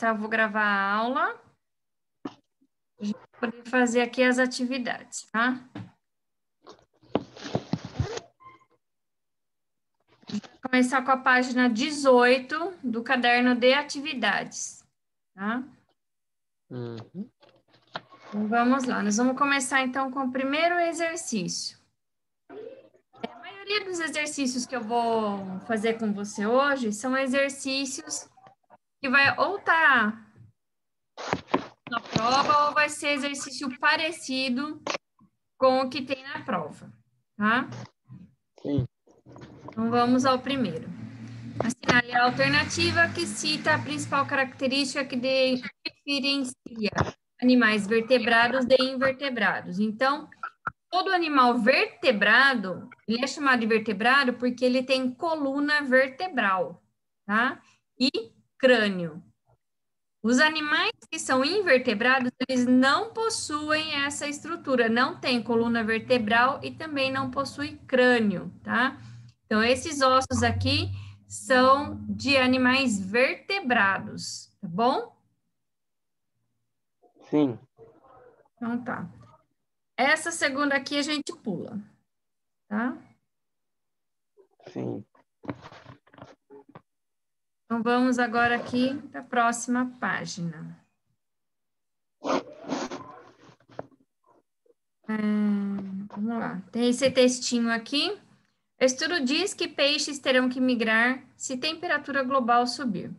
Eu vou gravar a aula. A gente vai poder fazer aqui as atividades, tá? A gente vai começar com a página 18 do caderno de atividades, tá? Uhum. Então, vamos lá. Nós vamos começar, então, com o primeiro exercício. A maioria dos exercícios que eu vou fazer com você hoje são exercícios que vai ou estar na prova ou vai ser exercício parecido com o que tem na prova, tá? Sim. Então, vamos ao primeiro. Assinale a alternativa que cita a principal característica que diferencia animais vertebrados de invertebrados. Então, todo animal vertebrado, ele é chamado de vertebrado porque ele tem coluna vertebral, tá? E crânio. Os animais que são invertebrados, eles não possuem essa estrutura, não tem coluna vertebral e também não possui crânio, tá? Então, esses ossos aqui são de animais vertebrados, tá bom? Sim. Então, tá. Essa segunda aqui a gente pula, tá? Sim. Então, vamos agora aqui para a próxima página. Vamos lá. Tem esse textinho aqui. O estudo diz que peixes terão que migrar se temperatura global subir.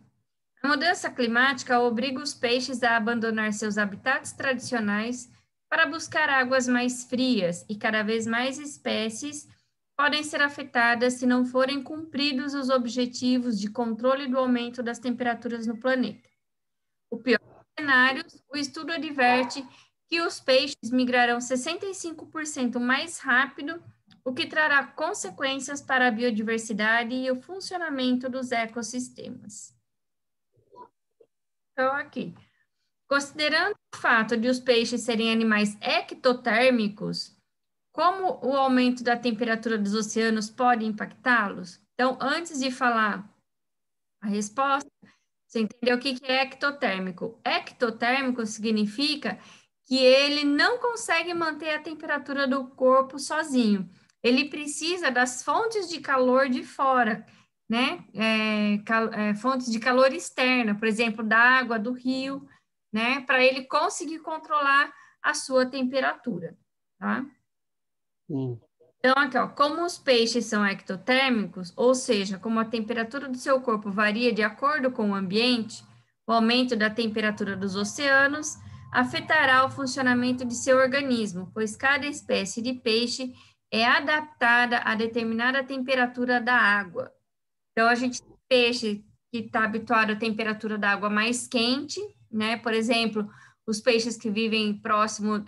A mudança climática obriga os peixes a abandonar seus habitats tradicionais para buscar águas mais frias e cada vez mais espécies podem ser afetadas se não forem cumpridos os objetivos de controle do aumento das temperaturas no planeta. O pior dos cenários, o estudo adverte que os peixes migrarão 65% mais rápido, o que trará consequências para a biodiversidade e o funcionamento dos ecossistemas. Então, aqui, considerando o fato de os peixes serem animais ectotérmicos, como o aumento da temperatura dos oceanos pode impactá-los? Então, antes de falar a resposta, você entendeu o que é ectotérmico? Ectotérmico significa que ele não consegue manter a temperatura do corpo sozinho. Ele precisa das fontes de calor de fora, né? Fontes de calor externa, por exemplo, da água, do rio, né? Para ele conseguir controlar a sua temperatura, tá? Sim. Então, aqui, ó, como os peixes são ectotérmicos, ou seja, como a temperatura do seu corpo varia de acordo com o ambiente, o aumento da temperatura dos oceanos afetará o funcionamento de seu organismo, pois cada espécie de peixe é adaptada a determinada temperatura da água. Então, a gente tem peixe que está habituado à temperatura da água mais quente, né? Por exemplo, os peixes que vivem próximo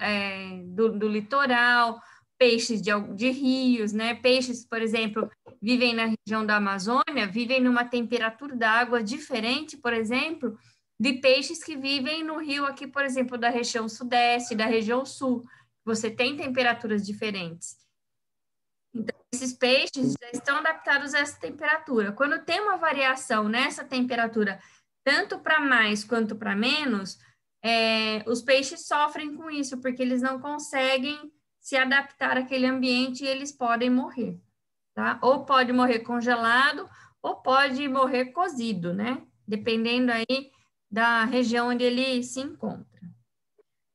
do litoral, peixes de rios, né? Peixes, por exemplo, vivem na região da Amazônia, vivem numa temperatura da água diferente, por exemplo, de peixes que vivem no rio aqui, por exemplo, da região sudeste, da região sul. Você tem temperaturas diferentes. Então, esses peixes já estão adaptados a essa temperatura. Quando tem uma variação nessa temperatura, tanto para mais quanto para menos, os peixes sofrem com isso, porque eles não conseguem se adaptar àquele ambiente e eles podem morrer, tá? Ou pode morrer congelado, ou pode morrer cozido, né? Dependendo aí da região onde ele se encontra.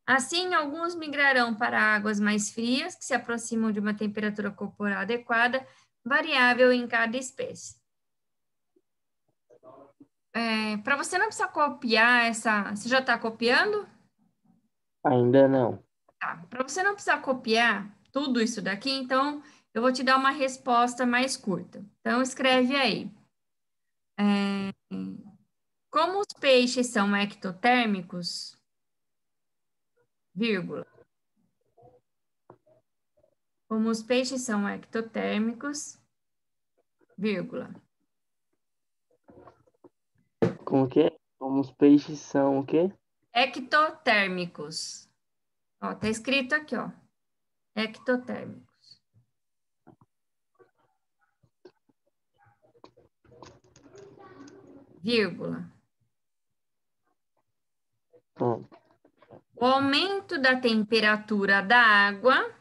Assim, alguns migrarão para águas mais frias, que se aproximam de uma temperatura corporal adequada, variável em cada espécie. Para você não precisar copiar essa. Você já está copiando? Ainda não. Tá. Para você não precisar copiar tudo isso daqui, então eu vou te dar uma resposta mais curta. Então, escreve aí. Como os peixes são ectotérmicos, vírgula. Como os peixes são ectotérmicos, vírgula. Como que é? Como os peixes são o quê? Ectotérmicos. Ó, tá escrito aqui, ó. Ectotérmicos. Vírgula. Pronto. O aumento da temperatura da água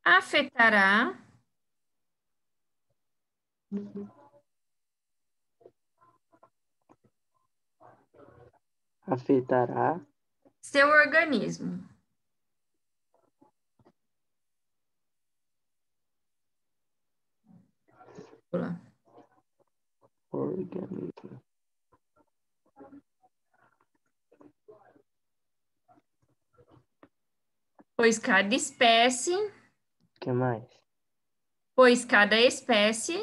afetará Afetará seu organismo. organismo. Pois cada espécie, O que mais? pois cada espécie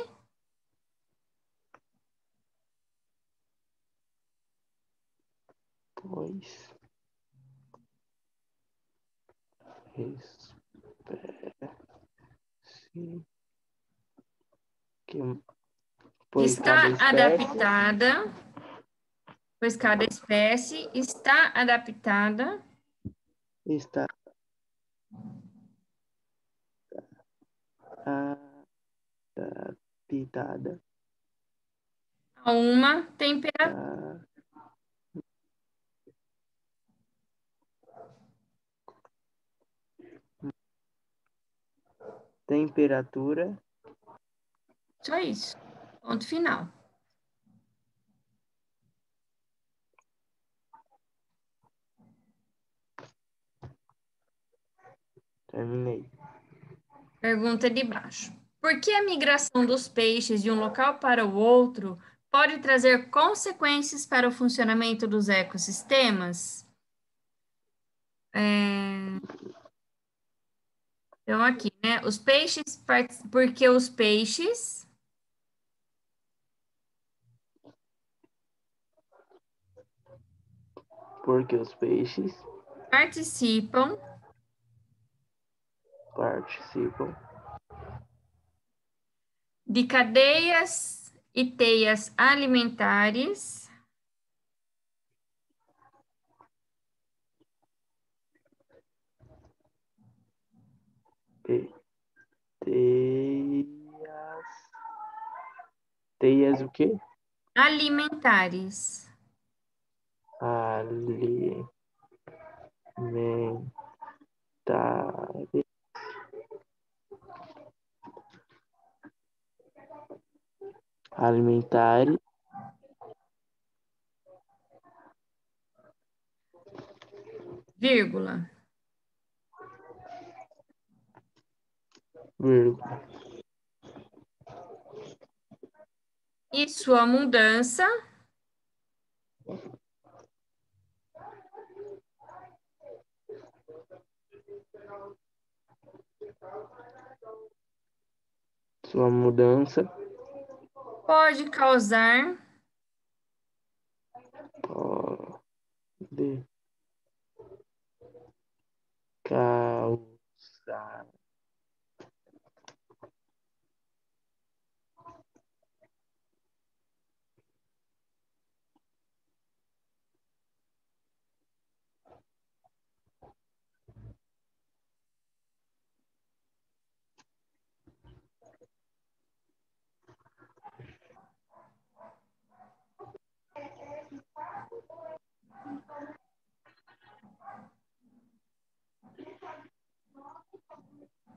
Pois. Espécie. Que, pois cada está espécie adaptada, pois cada espécie está adaptada está adaptada a uma temperatura. a temperatura. Só isso. Ponto final. Terminei. Pergunta de baixo. Por que a migração dos peixes de um local para o outro pode trazer consequências para o funcionamento dos ecossistemas? Então, aqui, né? Porque os peixes Porque os peixes participam participam de cadeias e teias alimentares de teias. Teias o quê? alimentares. Alimentares. Alimentares. Vírgula. Vírgula. E sua mudança Sua mudança pode causar pode causar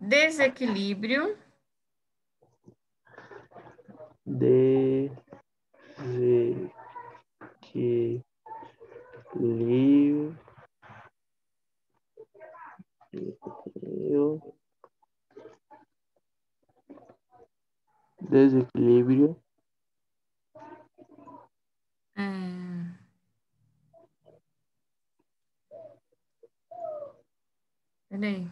desequilíbrio desequilíbrio desequilíbrio é, peraí,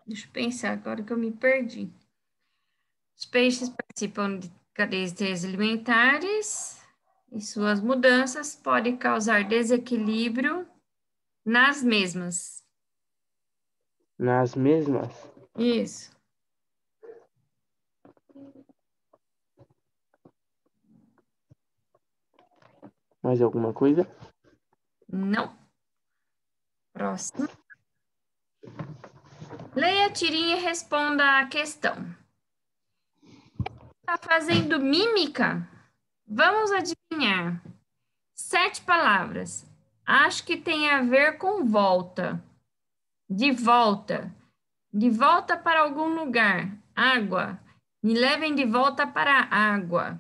deixa eu pensar agora que eu me perdi. Os peixes participam de cadeias alimentares e suas mudanças podem causar desequilíbrio nas mesmas. nas mesmas. Isso. Mais alguma coisa? Não. Próximo. Leia a tirinha e responda a questão. Está fazendo mímica? Vamos adivinhar. 7 palavras. Acho que tem a ver com volta. De volta. De volta para algum lugar. Água. Me levem de volta para a água.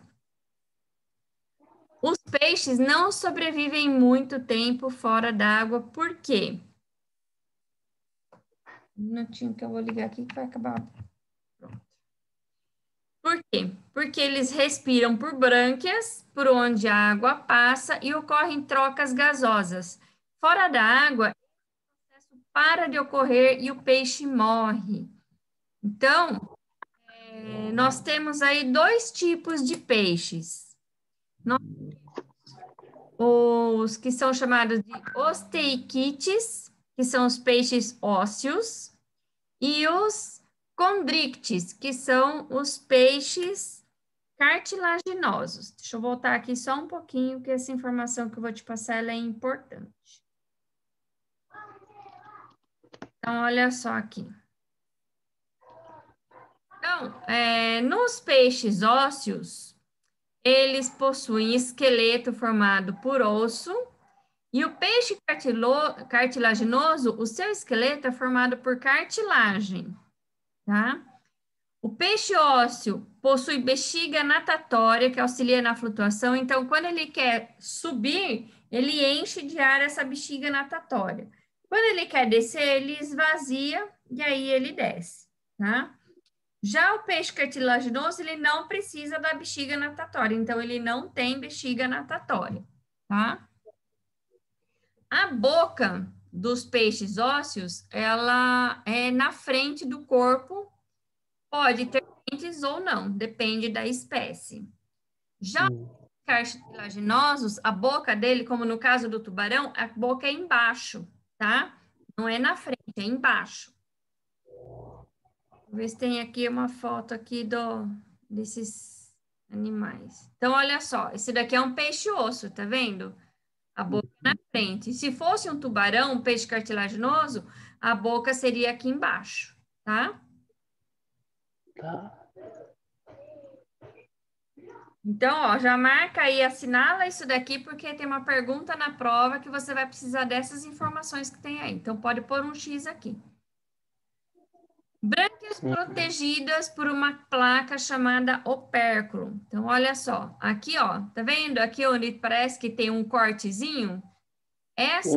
Os peixes não sobrevivem muito tempo fora d'água, por quê? Um minutinho que eu vou ligar aqui que vai acabar. Pronto. Por quê? Porque eles respiram por brânquias, por onde a água passa, e ocorrem trocas gasosas. Fora da água, o processo para de ocorrer e o peixe morre. Então, nós temos aí 2 tipos de peixes. Os que são chamados de osteiquites, que são os peixes ósseos, e os condrictes, que são os peixes cartilaginosos. Deixa eu voltar aqui só um pouquinho, que essa informação que eu vou te passar ela é importante. Então, olha só aqui. Então, nos peixes ósseos, eles possuem esqueleto formado por osso, e o peixe cartilaginoso, o seu esqueleto é formado por cartilagem, tá? O peixe ósseo possui bexiga natatória que auxilia na flutuação, então quando ele quer subir, ele enche de ar essa bexiga natatória. Quando ele quer descer, ele esvazia e aí ele desce, tá? Já o peixe cartilaginoso, ele não precisa da bexiga natatória, então ele não tem bexiga natatória, tá? A boca dos peixes ósseos, ela é na frente do corpo, pode ter dentes ou não, depende da espécie. Já os cartilaginosos, a boca dele, como no caso do tubarão, a boca é embaixo, tá? Não é na frente, é embaixo. Vou ver se tem aqui uma foto aqui desses animais. Então, olha só, esse daqui é um peixe-osso, tá vendo? A boca na frente. Se fosse um tubarão, um peixe cartilaginoso, a boca seria aqui embaixo, tá? Tá. Então, ó, já marca aí, assinala isso daqui, porque tem uma pergunta na prova que você vai precisar dessas informações que tem aí. Então, pode pôr um X aqui. Brânquias protegidas por uma placa chamada opérculo. Então, olha só, aqui, ó, tá vendo? Aqui onde parece que tem um cortezinho, essa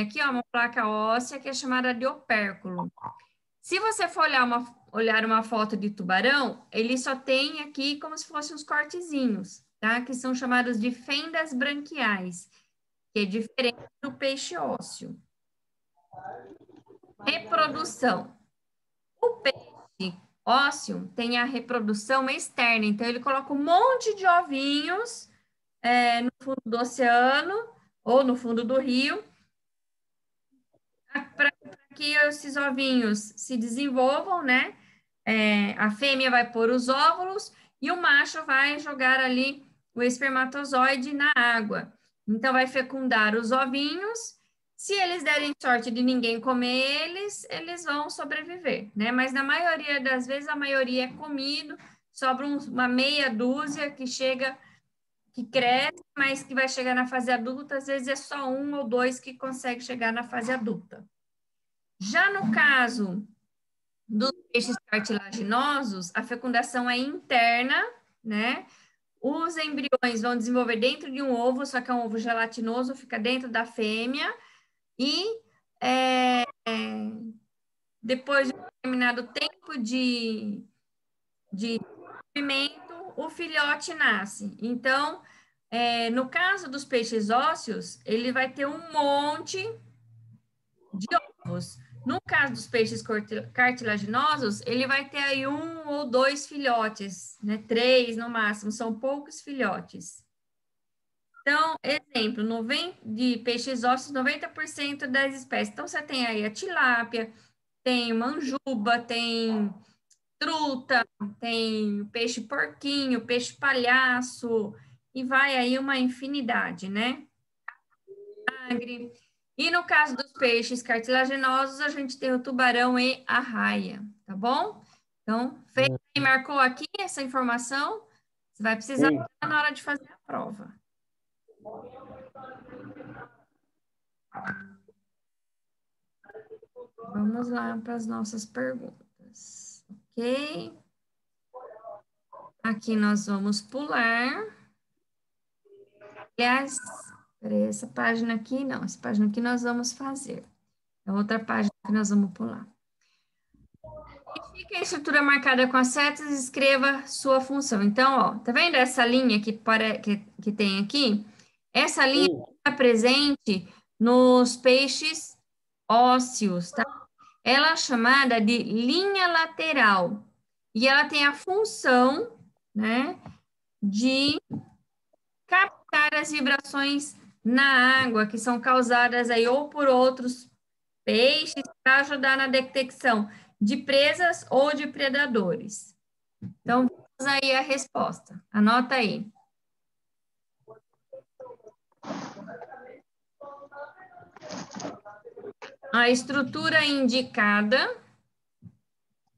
aqui, ó, uma placa óssea que é chamada de opérculo. Se você for olhar uma foto de tubarão, ele só tem aqui como se fossem uns cortezinhos, tá? Que são chamados de fendas branquiais, que é diferente do peixe ósseo. Reprodução. O peixe ósseo tem a reprodução externa, então ele coloca um monte de ovinhos no fundo do oceano ou no fundo do rio, para que esses ovinhos se desenvolvam, né? A fêmea vai pôr os óvulos e o macho vai jogar ali o espermatozoide na água. Então, vai fecundar os ovinhos. Se eles derem sorte de ninguém comer eles, eles vão sobreviver, né? Mas na maioria das vezes, a maioria é comido, sobra uma meia dúzia que chega, que cresce, mas que vai chegar na fase adulta, às vezes é só 1 ou 2 que consegue chegar na fase adulta. Já no caso dos peixes cartilaginosos, a fecundação é interna, né? Os embriões vão desenvolver dentro de um ovo, só que é um ovo gelatinoso, fica dentro da fêmea, e depois de um determinado tempo de desenvolvimento, o filhote nasce. Então, no caso dos peixes ósseos, ele vai ter um monte de ovos. No caso dos peixes cartilaginosos, ele vai ter aí 1 ou 2 filhotes, né? 3 no máximo, são poucos filhotes. Então, exemplo, de peixes ósseos, 90% das espécies. Então, você tem aí a tilápia, tem manjuba, tem truta, tem peixe porquinho, peixe palhaço, e vai aí uma infinidade, né? Agre. E no caso dos peixes cartilaginosos, a gente tem o tubarão e a raia, tá bom? Então, fez e marcou aqui essa informação, você vai precisar Sim. na hora de fazer a prova. Vamos lá para as nossas perguntas, ok? Aqui nós vamos pular. Aliás, peraí, essa página aqui, não, essa página aqui nós vamos fazer. É outra página que nós vamos pular. Identifique a estrutura marcada com as setas e escreva sua função. Então, ó, tá vendo essa linha que tem aqui? Essa linha Sim. está presente nos peixes ósseos, tá? Ela é chamada de linha lateral. E ela tem a função, né, de captar as vibrações na água que são causadas aí ou por outros peixes para ajudar na detecção de presas ou de predadores. Então, vamos aí a resposta. Anota aí. A estrutura indicada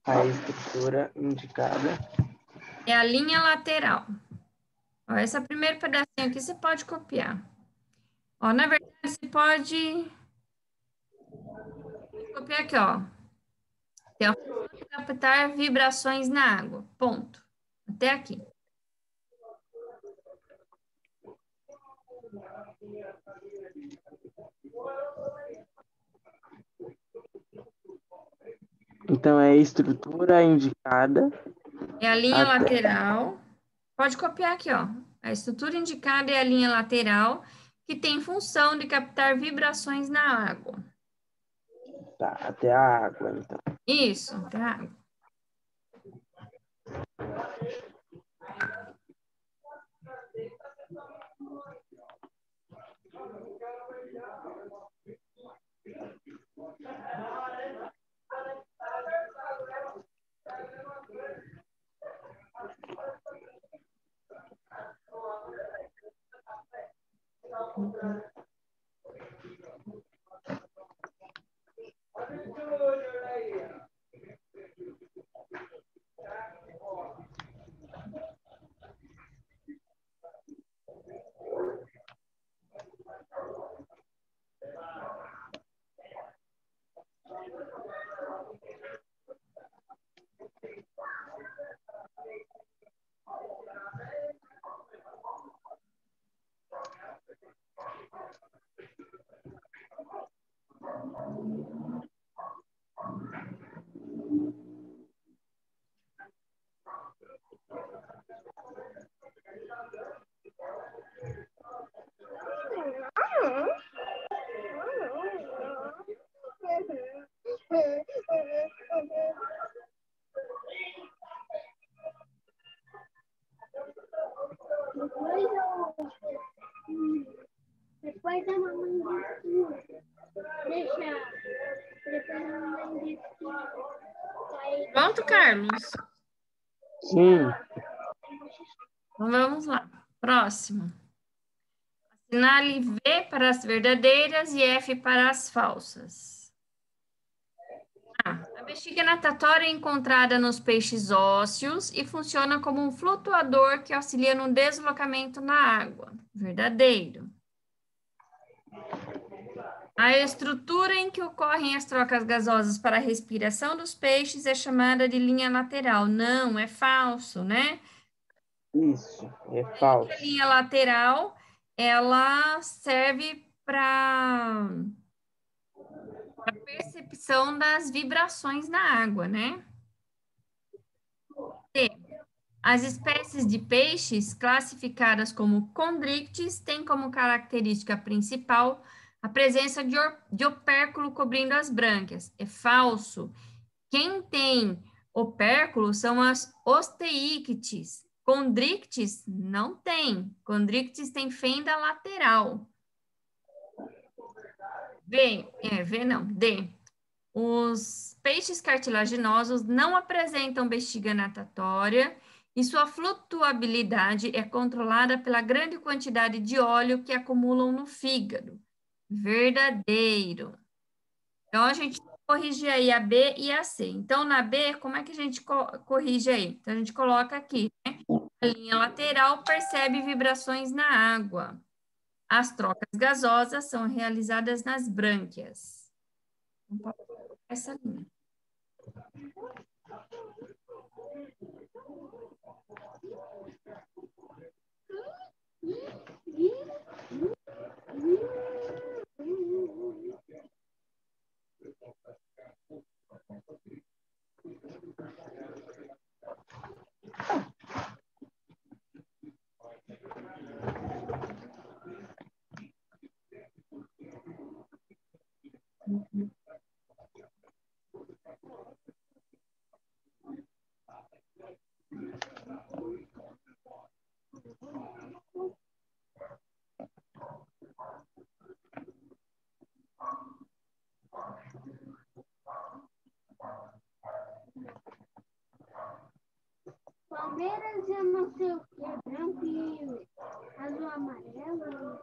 A estrutura indicada. é a linha lateral. Ó, esse primeiro pedacinho aqui você pode copiar. Ó, na verdade, você pode copiar aqui, ó. Tem a função de captar vibrações na água. Ponto. Até aqui. Então, é a estrutura indicada. É a linha Até. lateral. Pode copiar aqui, ó. A estrutura indicada é a linha lateral, que tem função de captar vibrações na água. Tá, até a água, então. Isso, tá? Depois a mamãe deixa. Depois a mamãe Pronto, Carlos? Sim. Então, vamos lá. Próximo. Assinale V para as verdadeiras e F para as falsas. A bexiga natatória é encontrada nos peixes ósseos e funciona como um flutuador que auxilia no deslocamento na água. Verdadeiro. A estrutura em que ocorrem as trocas gasosas para a respiração dos peixes é chamada de linha lateral. Não, é falso, né? Isso, é falso. A linha lateral, ela serve para a percepção das vibrações na água, né? C. As espécies de peixes classificadas como condrictes têm como característica principal a presença de opérculo cobrindo as brânquias. É falso. Quem tem opérculo são as osteíctes. Condrictes não tem. Condrictes tem fenda lateral. D. Os peixes cartilaginosos não apresentam bexiga natatória e sua flutuabilidade é controlada pela grande quantidade de óleo que acumulam no fígado. Verdadeiro. Então, a gente corrige aí a B e a C. Então, na B, como é que a gente corrige aí? Então, a gente coloca aqui, né? A linha lateral percebe vibrações na água. As trocas gasosas são realizadas nas brânquias. Então, pode colocar essa linha. Palmeiras eu não sei o que, branco e azul amarelo.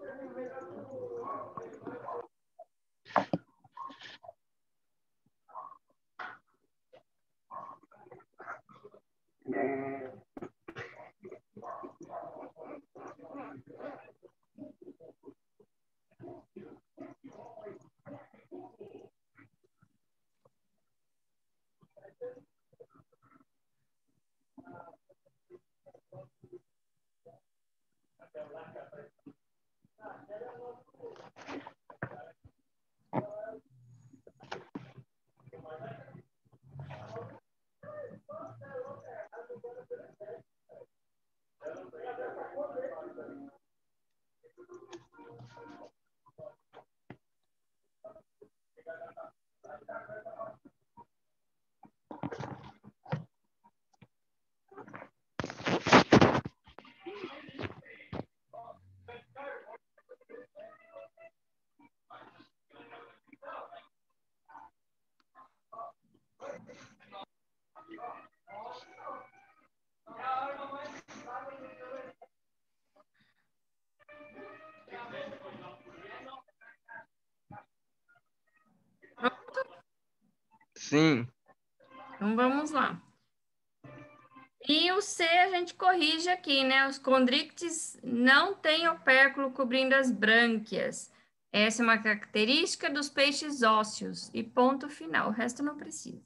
Sim. Então, vamos lá. E o C a gente corrige aqui, né? Os condríctes não têm opérculo cobrindo as brânquias. Essa é uma característica dos peixes ósseos. E ponto final. O resto não precisa.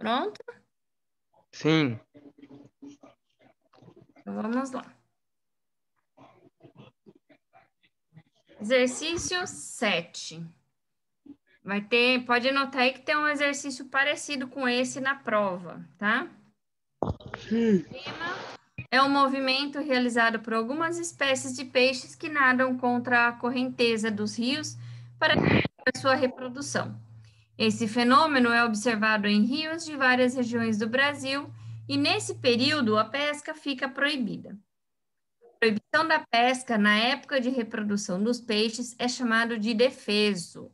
Pronto? Sim. Então, vamos lá. Exercício 7. Vai ter, pode anotar aí que tem um exercício parecido com esse na prova, tá? É um movimento realizado por algumas espécies de peixes que nadam contra a correnteza dos rios para a sua reprodução. Esse fenômeno é observado em rios de várias regiões do Brasil e, nesse período, a pesca fica proibida. A proibição da pesca na época de reprodução dos peixes é chamado de defeso.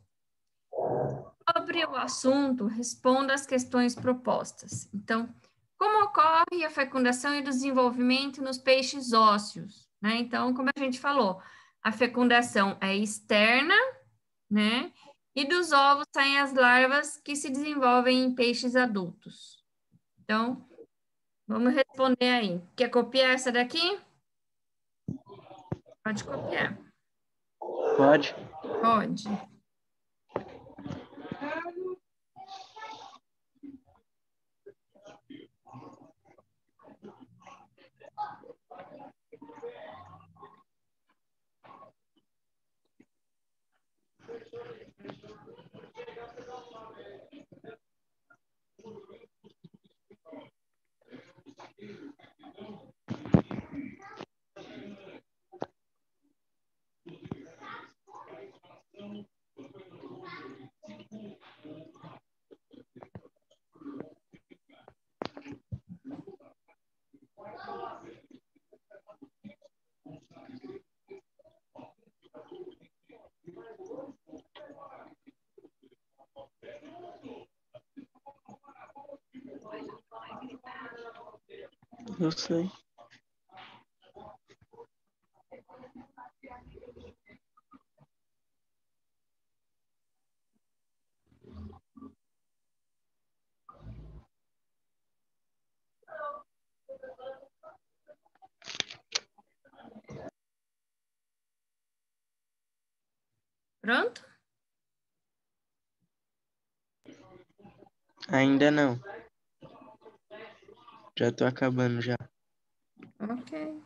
Sobre o assunto, responda às questões propostas. Então, como ocorre a fecundação e o desenvolvimento nos peixes ósseos, né? Então, como a gente falou, a fecundação é externa, né? E dos ovos saem as larvas que se desenvolvem em peixes adultos. Então, vamos responder aí. Quer copiar essa daqui? Pode copiar. Pode. Pode. Eu sei. Pronto? Ainda não. Já tô acabando já. Ok.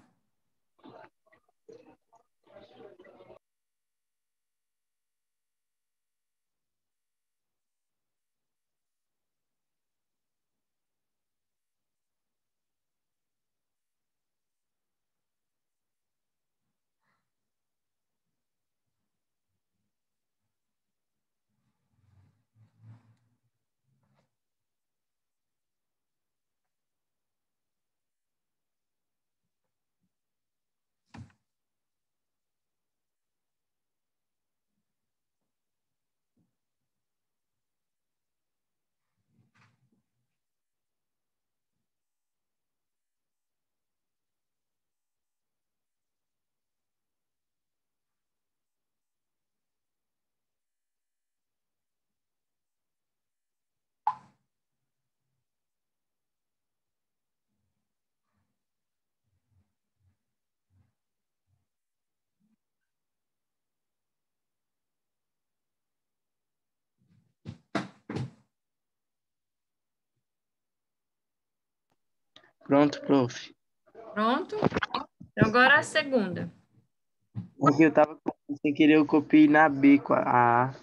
Pronto, prof. Pronto? Então, agora a segunda. Aqui eu tava sem querer, eu copiei na B com a A.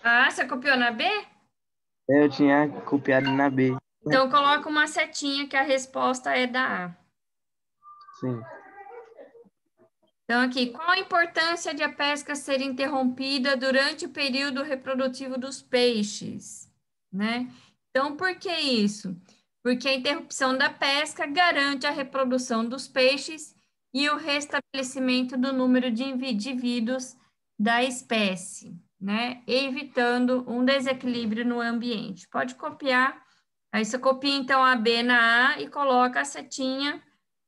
Ah, você copiou na B? Eu tinha copiado na B. Então, coloca uma setinha que a resposta é da A. Sim. Então, aqui, qual a importância de a pesca ser interrompida durante o período reprodutivo dos peixes, né? Então, por que isso? Porque a interrupção da pesca garante a reprodução dos peixes e o restabelecimento do número de indivíduos da espécie, né? Evitando um desequilíbrio no ambiente. Pode copiar. Aí você copia, então, a B na A e coloca a setinha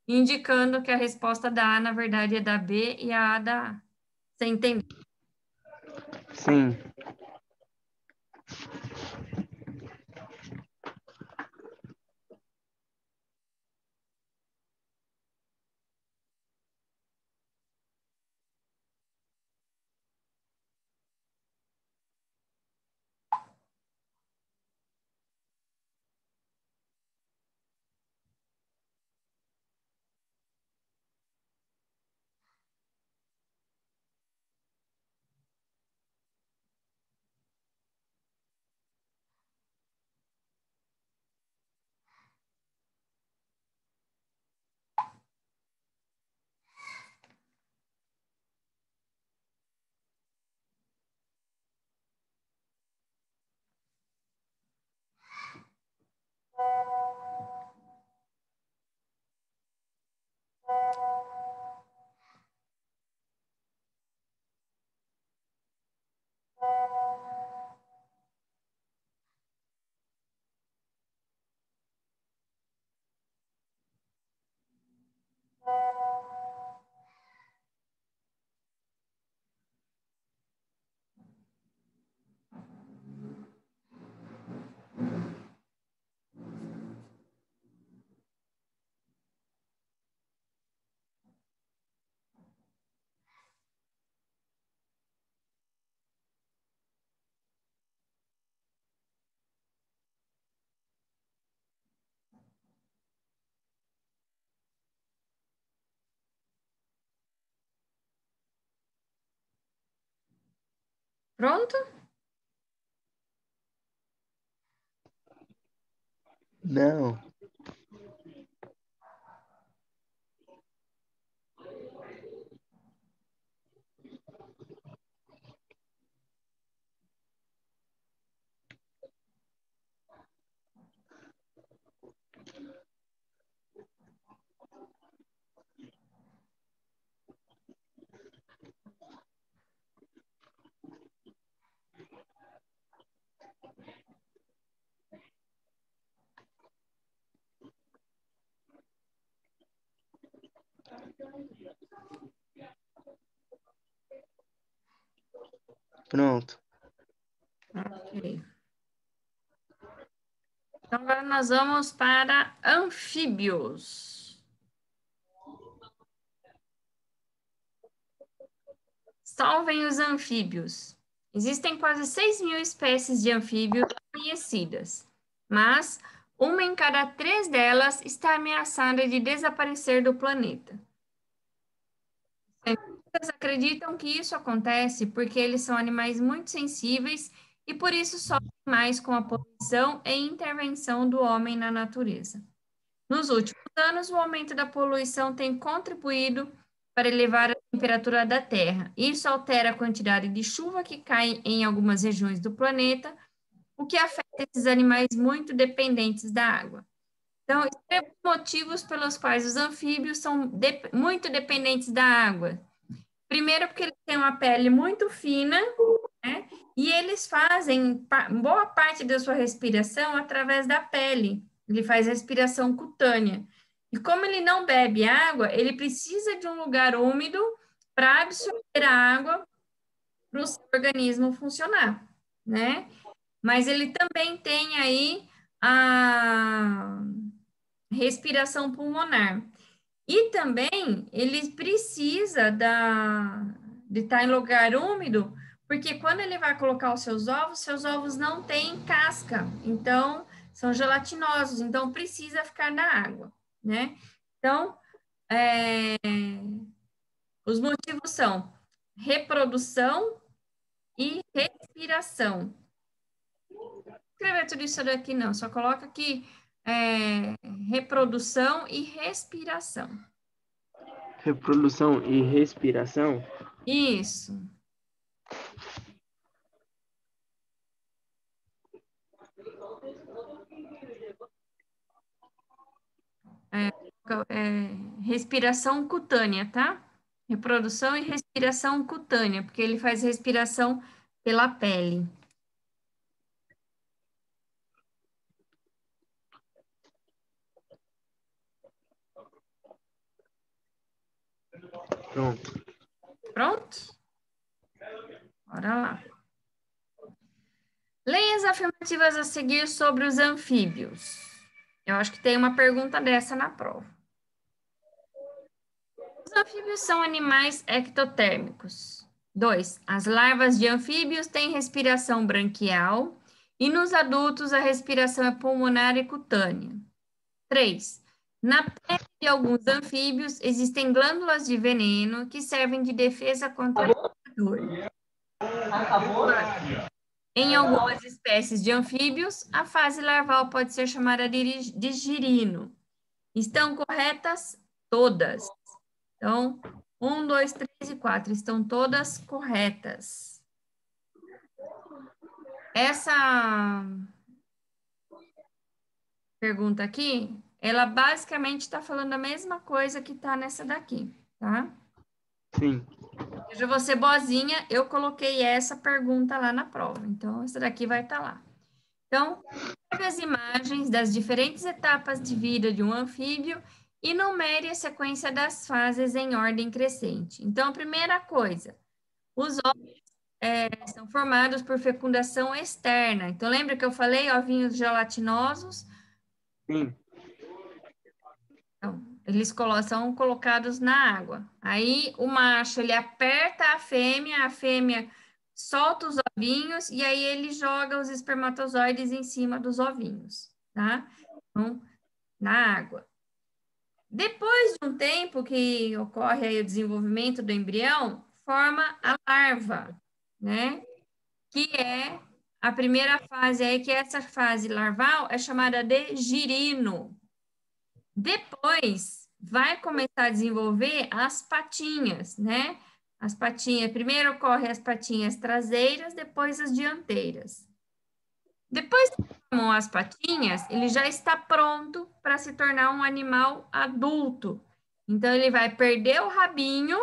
indicando que a resposta da A, na verdade, é da B e a A da A. Você entendeu? Sim. Pronto? Não. Pronto. Ok. Então, agora nós vamos para anfíbios. Salvem os anfíbios. Existem quase 6.000 espécies de anfíbios conhecidas, mas uma em cada 3 delas está ameaçada de desaparecer do planeta. Cientistas acreditam que isso acontece porque eles são animais muito sensíveis e por isso sofrem mais com a poluição e intervenção do homem na natureza. Nos últimos anos, o aumento da poluição tem contribuído para elevar a temperatura da Terra. Isso altera a quantidade de chuva que cai em algumas regiões do planeta, o que afeta esses animais muito dependentes da água. Então, esses motivos pelos quais os anfíbios são muito dependentes da água. Primeiro, porque eles têm uma pele muito fina, né? E eles fazem boa parte da sua respiração através da pele. Ele faz respiração cutânea. E como ele não bebe água, ele precisa de um lugar úmido para absorver a água para o seu organismo funcionar, né? Mas ele também tem aí a respiração pulmonar. E também ele precisa de estar em lugar úmido, porque quando ele vai colocar os seus ovos não têm casca, então são gelatinosos, então precisa ficar na água, né? Então, os motivos são reprodução e respiração. Não vou escrever tudo isso daqui não, só coloca aqui reprodução e respiração. Reprodução e respiração? Isso. Respiração cutânea, tá? Reprodução e respiração cutânea, porque ele faz respiração pela pele. Pronto. Pronto? Bora lá. Leia as afirmativas a seguir sobre os anfíbios. Eu acho que tem uma pergunta dessa na prova. Os anfíbios são animais ectotérmicos. 2. As larvas de anfíbios têm respiração branquial e nos adultos a respiração é pulmonar e cutânea. 3. Na pele de alguns anfíbios existem glândulas de veneno que servem de defesa contra predadores. Em algumas espécies de anfíbios, a fase larval pode ser chamada de girino. Estão corretas todas. Então, 1, 2, 3 e 4 estão todas corretas. Essa pergunta aqui, ela basicamente está falando a mesma coisa que está nessa daqui, tá? Sim. Seja você boazinha, eu coloquei essa pergunta lá na prova. Então, essa daqui vai estar lá. Então, observe as imagens das diferentes etapas de vida de um anfíbio e numere a sequência das fases em ordem crescente. Então, a primeira coisa, os ovos são formados por fecundação externa. Então, lembra que eu falei ovinhos gelatinosos? Sim. Então, eles são colocados na água. Aí, o macho, ele aperta a fêmea solta os ovinhos e aí ele joga os espermatozoides em cima dos ovinhos, tá? Então, na água. Depois de um tempo que ocorre aí o desenvolvimento do embrião, forma a larva, né? Que é a primeira fase aí, que essa fase larval é chamada de girino. Depois vai começar a desenvolver as patinhas, né? As patinhas, primeiro ocorrem as patinhas traseiras, depois as dianteiras. Depois que formam as patinhas, ele já está pronto para se tornar um animal adulto. Então, ele vai perder o rabinho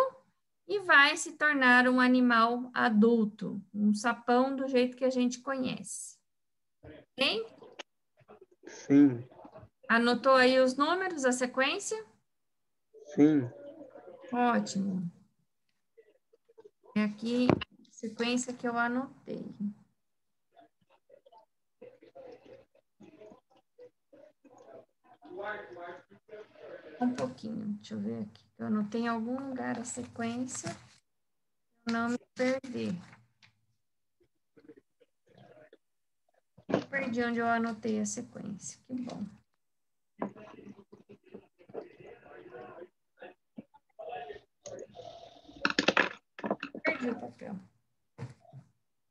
e vai se tornar um animal adulto, um sapão do jeito que a gente conhece. Ok? Sim. Anotou aí os números, a sequência? Sim. Ótimo. E aqui sequência que eu anotei. Um pouquinho, deixa eu ver aqui. Eu anotei em algum lugar a sequência, pra não me perder. Eu perdi onde eu anotei a sequência, que bom. Perdi o papel.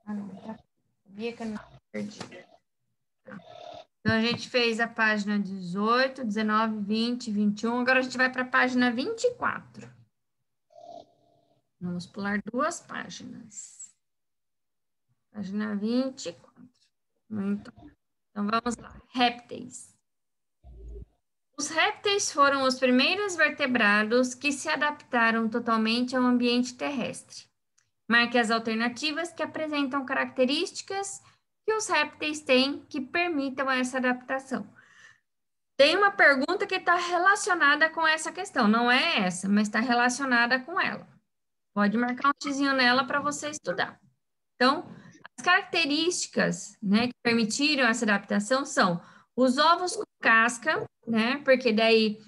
Ah, não, tá. Sabia que eu não perdi. Tá. Então, a gente fez a página 18, 19, 20, 21. Agora a gente vai para a página 24. Vamos pular 2 páginas. Página 24. Muito bom. Então, vamos lá. Répteis. Os répteis foram os primeiros vertebrados que se adaptaram totalmente ao ambiente terrestre. Marque as alternativas que apresentam características que os répteis têm que permitam essa adaptação. Tem uma pergunta que está relacionada com essa questão, não é essa, mas está relacionada com ela. Pode marcar um xizinho nela para você estudar. Então, as características, né, que permitiram essa adaptação são os ovos com casca, né, porque daí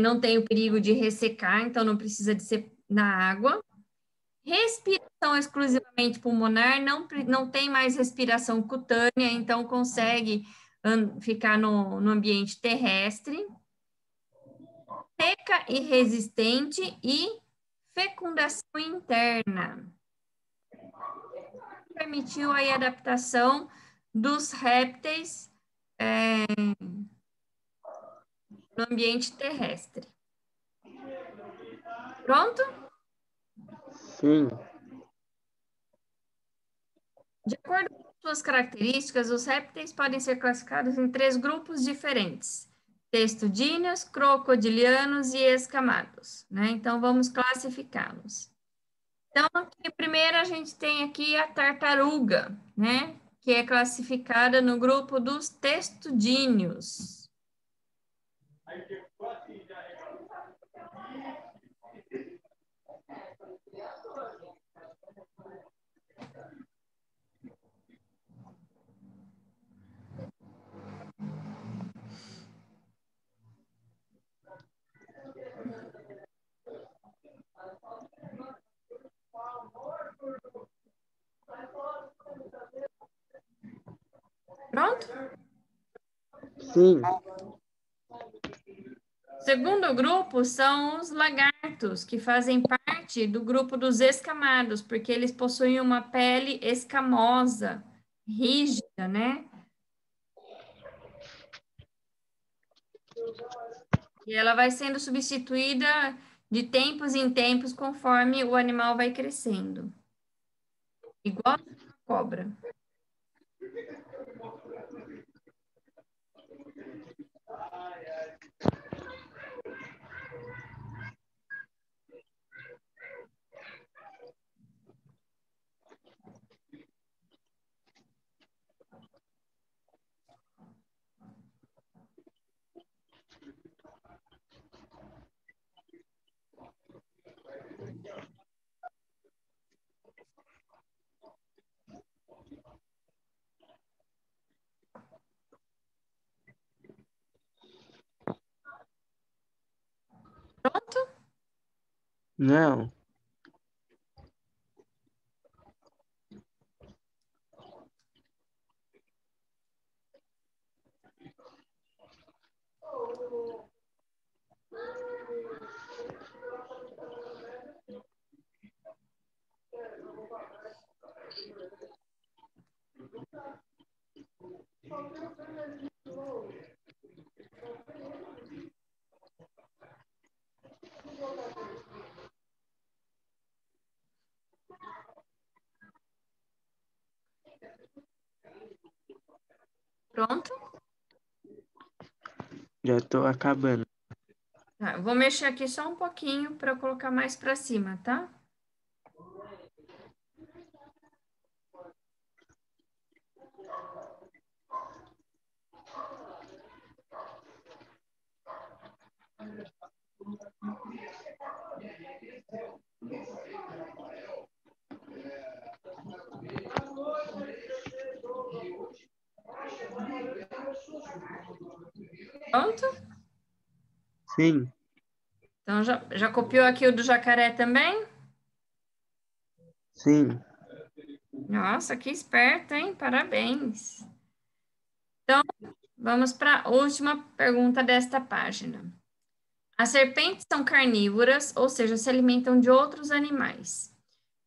não tem o perigo de ressecar, então não precisa de ser na água. Respiração exclusivamente pulmonar, não tem mais respiração cutânea, então consegue ficar no ambiente terrestre. Seca e resistente e fecundação interna. Permitiu aí a adaptação dos répteis no ambiente terrestre. Pronto? Sim. De acordo com suas características, os répteis podem ser classificados em 3 grupos diferentes: testudíneos, crocodilianos e escamados, né? Então, vamos classificá-los. Então, aqui, primeiro a gente tem aqui a tartaruga, né? Que é classificada no grupo dos testudíneos. Pronto? Sim. O segundo grupo são os lagartos, que fazem parte do grupo dos escamados, porque eles possuem uma pele escamosa, rígida, né? E ela vai sendo substituída de tempos em tempos conforme o animal vai crescendo. Igual a cobra. Pronto? Não. Pronto? Já estou acabando. Tá, eu vou mexer aqui só um pouquinho para eu colocar mais para cima, tá? Pronto? Sim. Então, já copiou aqui o do jacaré também? Sim. Nossa, que esperto, hein? Parabéns. Então, vamos para a última pergunta desta página. As serpentes são carnívoras, ou seja, se alimentam de outros animais.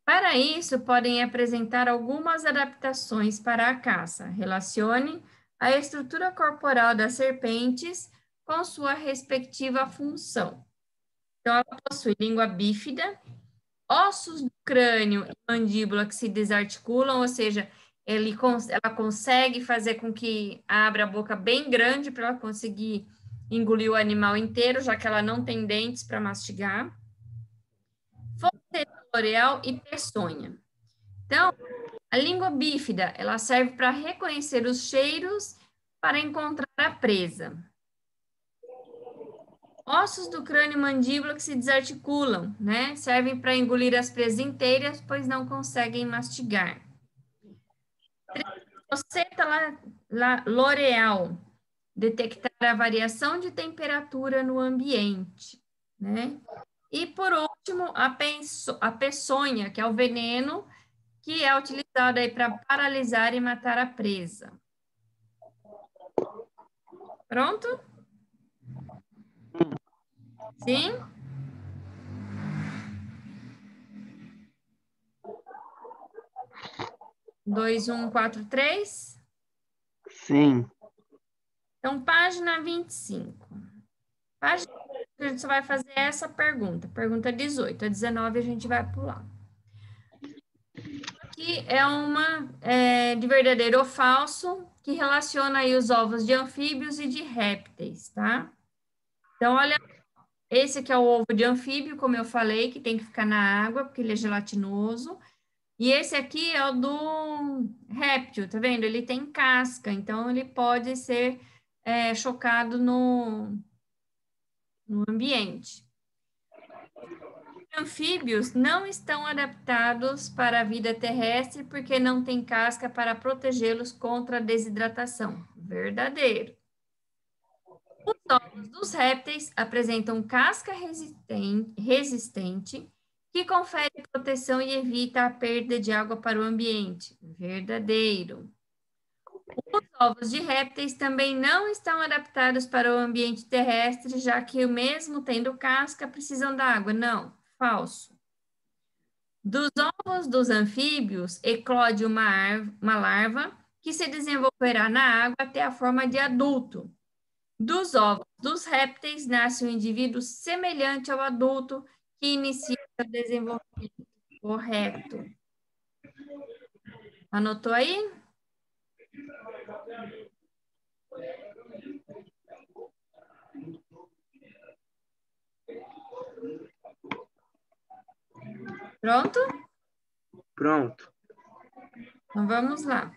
Para isso, podem apresentar algumas adaptações para a caça. Relacione a estrutura corporal das serpentes com sua respectiva função. Então, ela possui língua bífida, ossos do crânio e mandíbula que se desarticulam, ou seja, ela consegue fazer com que abra a boca bem grande para ela conseguir engolir o animal inteiro, já que ela não tem dentes para mastigar. Fossa loreal e peçonha. Então, a língua bífida, ela serve para reconhecer os cheiros para encontrar a presa. Ossos do crânio e mandíbula que se desarticulam, né? Servem para engolir as presas inteiras, pois não conseguem mastigar. Fosseta loreal, detectar a variação de temperatura no ambiente, né? E, por último, a peçonha, que é o veneno, que é utilizado aí para paralisar e matar a presa. Pronto? Sim? Dois, 1, 4, 3. Sim. Então, página 25. Página a gente só vai fazer essa pergunta. Pergunta 18. A 19 a gente vai pular. Aqui é uma de verdadeiro ou falso, que relaciona aí os ovos de anfíbios e de répteis, tá? Então, olha, esse aqui é o ovo de anfíbio, como eu falei, que tem que ficar na água, porque ele é gelatinoso. E esse aqui é o do réptil, tá vendo? Ele tem casca, então ele pode ser chocado no ambiente. Anfíbios não estão adaptados para a vida terrestre porque não tem casca para protegê-los contra a desidratação. Verdadeiro. Os ovos dos répteis apresentam casca resistente que confere proteção e evita a perda de água para o ambiente. Verdadeiro. Os ovos de répteis também não estão adaptados para o ambiente terrestre, já que, mesmo tendo casca, precisam da água. Não, falso. Dos ovos dos anfíbios, eclode uma larva que se desenvolverá na água até a forma de adulto. Dos ovos dos répteis, nasce um indivíduo semelhante ao adulto que inicia o desenvolvimento. Correto. Anotou aí? Pronto? Pronto. Então, vamos lá.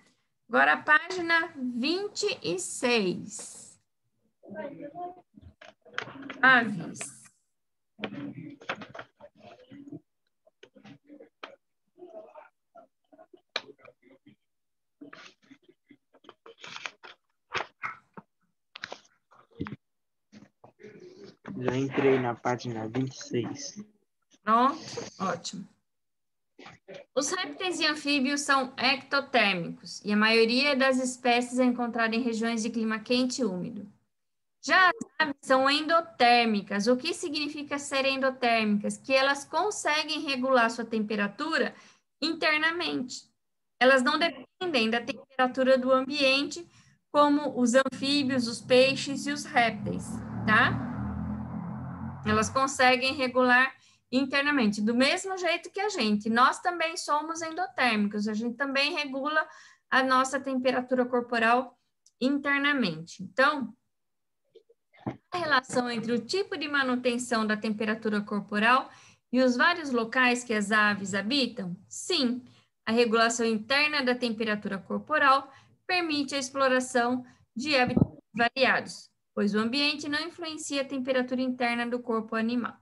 Agora, a página 26. Aves. Já entrei na página 26. Pronto? Ótimo. Os répteis e anfíbios são ectotérmicos e a maioria das espécies é encontrada em regiões de clima quente e úmido. Já as aves são endotérmicas. O que significa ser endotérmicas? Que elas conseguem regular sua temperatura internamente. Elas não dependem da temperatura do ambiente, como os anfíbios, os peixes e os répteis, tá? Elas conseguem regular internamente, do mesmo jeito que a gente. Nós também somos endotérmicos, a gente também regula a nossa temperatura corporal internamente. Então, a relação entre o tipo de manutenção da temperatura corporal e os vários locais que as aves habitam? Sim, a regulação interna da temperatura corporal permite a exploração de hábitats variados, pois o ambiente não influencia a temperatura interna do corpo animal.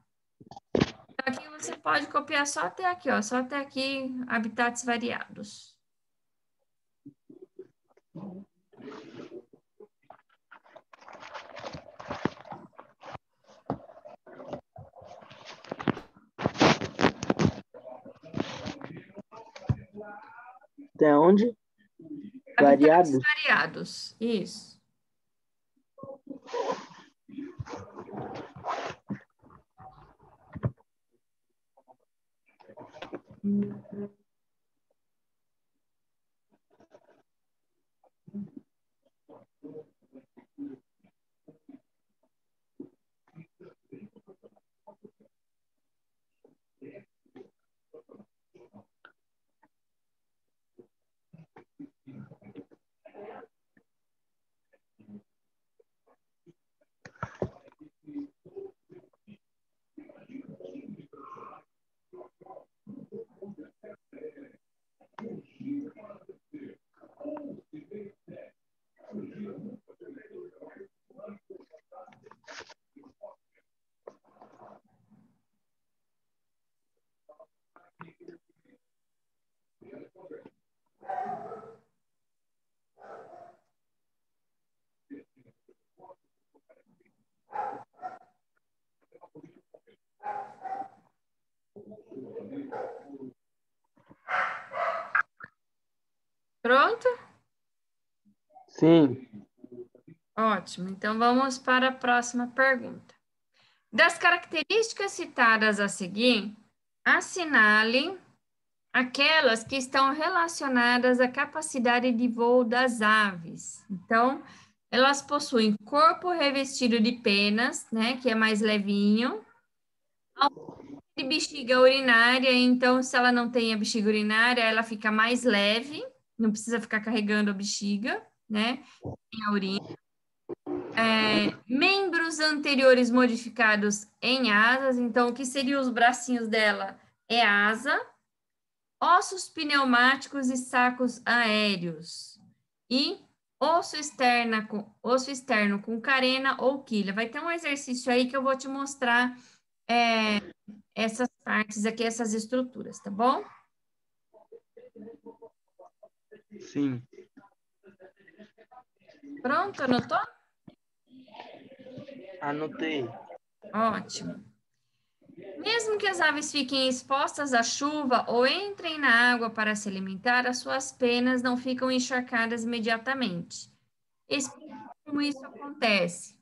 Então, aqui você pode copiar só até aqui, ó, só até aqui, habitats variados. até onde? Habitats Variados? variados. Isso. Pronto? Sim. Ótimo. Então, vamos para a próxima pergunta. Das características citadas a seguir, assinale aquelas que estão relacionadas à capacidade de voo das aves. Então, elas possuem corpo revestido de penas, né, que é mais levinho, de bexiga urinária, então, se ela não tem a bexiga urinária, ela fica mais leve, não precisa ficar carregando a bexiga, né, tem a urina. Membros anteriores modificados em asas, então, o que seriam os bracinhos dela é asa, ossos pneumáticos e sacos aéreos, e osso externo com carena ou quilha. Vai ter um exercício aí que eu vou te mostrar essas partes aqui, essas estruturas, tá bom? Sim. Pronto, anotou? Anotei. Ótimo. Mesmo que as aves fiquem expostas à chuva ou entrem na água para se alimentar, as suas penas não ficam encharcadas imediatamente. Explique como isso acontece.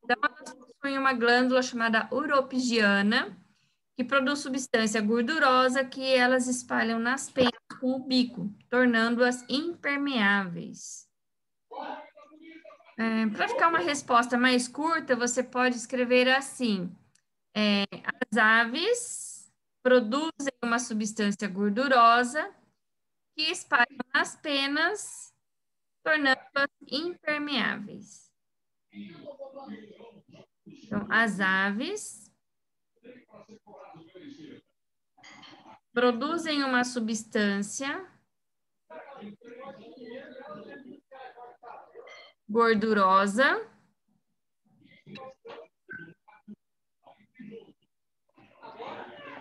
Então, elas possuem uma glândula chamada uropigiana, que produz substância gordurosa que elas espalham nas penas com o bico, tornando-as impermeáveis. Para ficar uma resposta mais curta, você pode escrever assim: as aves produzem uma substância gordurosa que espalham nas penas, tornando-as impermeáveis. Então, as aves produzem uma substância gordurosa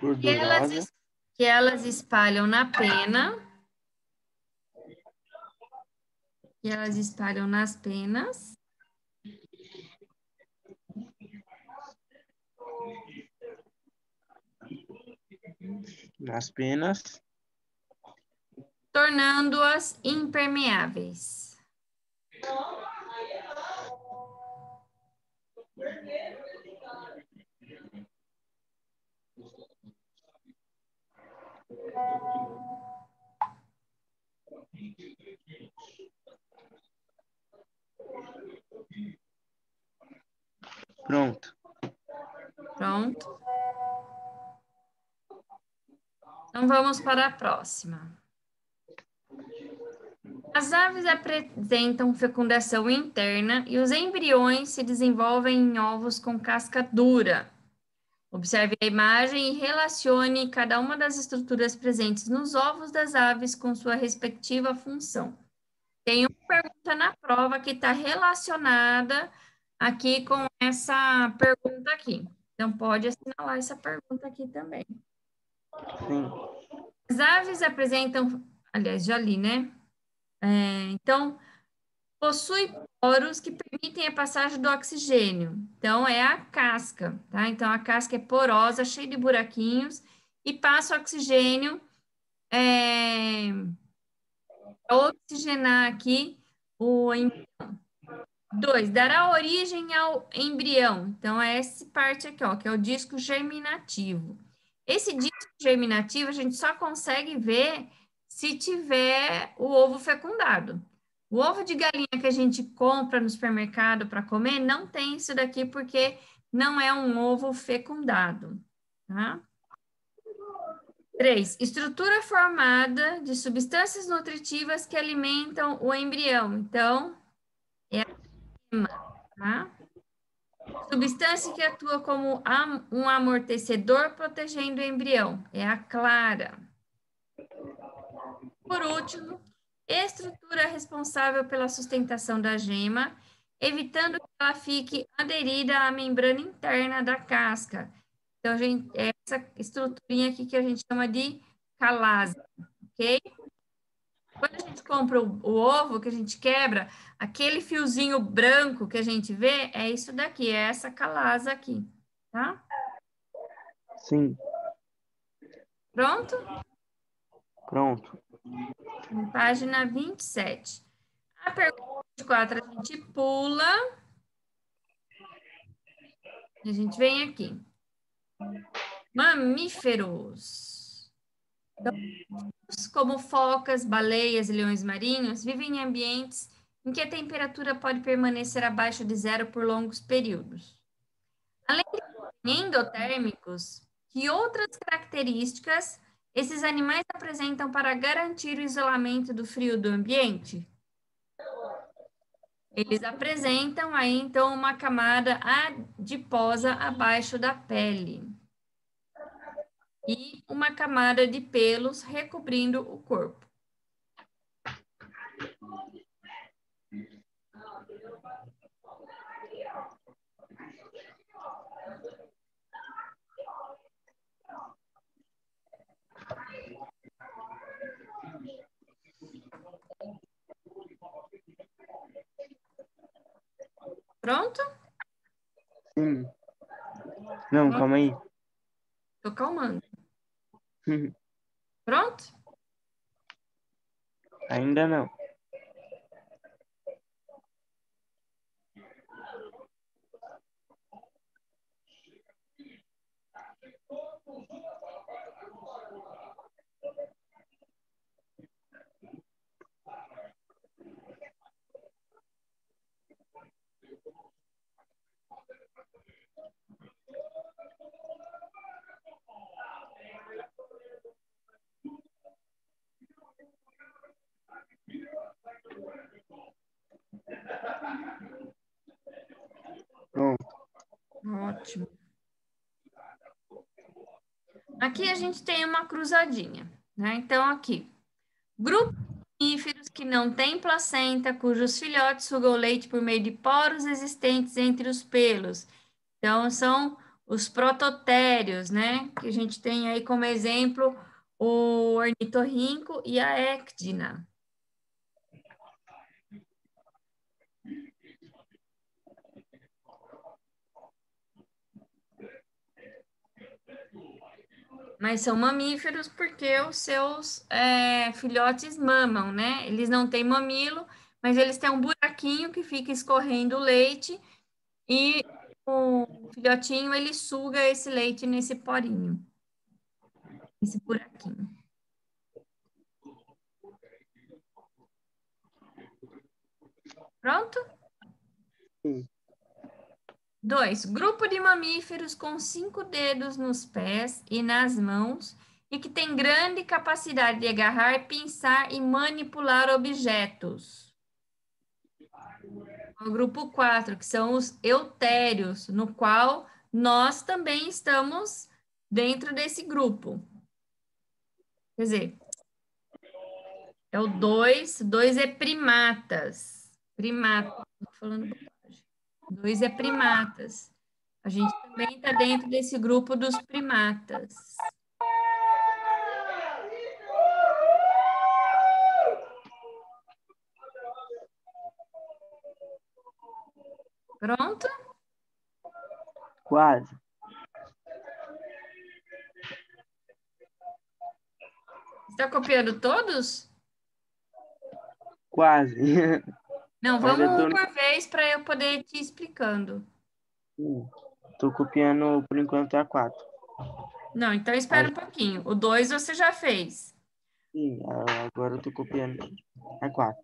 Gordurosa. que elas espalham na pena, que elas espalham nas penas, Nas penas. tornando-as impermeáveis. Pronto. Pronto. Então, vamos para a próxima. As aves apresentam fecundação interna e os embriões se desenvolvem em ovos com casca dura. Observe a imagem e relacione cada uma das estruturas presentes nos ovos das aves com sua respectiva função. Tem uma pergunta na prova que está relacionada aqui com essa pergunta aqui. Então, pode assinalar essa pergunta aqui também. Sim. As aves apresentam, aliás, já li, né? Então, possui poros que permitem a passagem do oxigênio. Então, é a casca, tá? Então, a casca é porosa, cheia de buraquinhos e passa o oxigênio Oxigenar aqui o embrião. 2, dará origem ao embrião. Então, é essa parte aqui, ó, que é o disco germinativo. Esse disco germinativo a gente só consegue ver se tiver o ovo fecundado. O ovo de galinha que a gente compra no supermercado para comer não tem isso daqui porque não é um ovo fecundado, tá? 3, estrutura formada de substâncias nutritivas que alimentam o embrião. Então, é a ema, tá? Substância que atua como um amortecedor protegendo o embrião. É a clara. Por último, estrutura responsável pela sustentação da gema, evitando que ela fique aderida à membrana interna da casca. Então, gente, é essa estruturinha aqui que a gente chama de calase, ok? Quando a gente compra o ovo, que a gente quebra, aquele fiozinho branco que a gente vê, é isso daqui, é essa calasa aqui, tá? Sim, Pronto? pronto. Página 27. A pergunta 24 a gente pula. E a gente vem aqui. Mamíferos. Então, como focas, baleias e leões marinhos, vivem em ambientes em que a temperatura pode permanecer abaixo de zero por longos períodos. Além de serem endotérmicos, que outras características esses animais apresentam para garantir o isolamento do frio do ambiente? Eles apresentam aí, então, uma camada adiposa abaixo da pele e uma camada de pelos recobrindo o corpo. Pronto? Sim. Não, calma aí. Tô calmando. Pronto? Ainda não. Pronto. Ótimo. Aqui a gente tem uma cruzadinha, né? Então, aqui. Grupo de mamíferos que não têm placenta, cujos filhotes sugam leite por meio de poros existentes entre os pelos. Então, são os prototérios, né? Que a gente tem aí como exemplo o ornitorrinco e a ecdna. Mas são mamíferos porque os seus filhotes mamam, né? Eles não têm mamilo, mas eles têm um buraquinho que fica escorrendo o leite e o filhotinho, ele suga esse leite nesse porinho, esse buraquinho. Pronto? Sim. 2. Grupo de mamíferos com 5 dedos nos pés e nas mãos e que tem grande capacidade de agarrar, pinçar e manipular objetos. O grupo 4, que são os eutérios, no qual nós também estamos dentro desse grupo. Quer dizer, é o 2, 2 é primatas. Primata, tô falando bobagem. 2 é primatas. A gente também está dentro desse grupo dos primatas. Pronto? Quase. Está copiando todos? quase. Não, Ainda vamos tô um por vez para eu poder te explicando. Tô copiando, por enquanto, a 4. Não, então espera um pouquinho. O 2 você já fez. Sim, agora eu tô copiando a 4.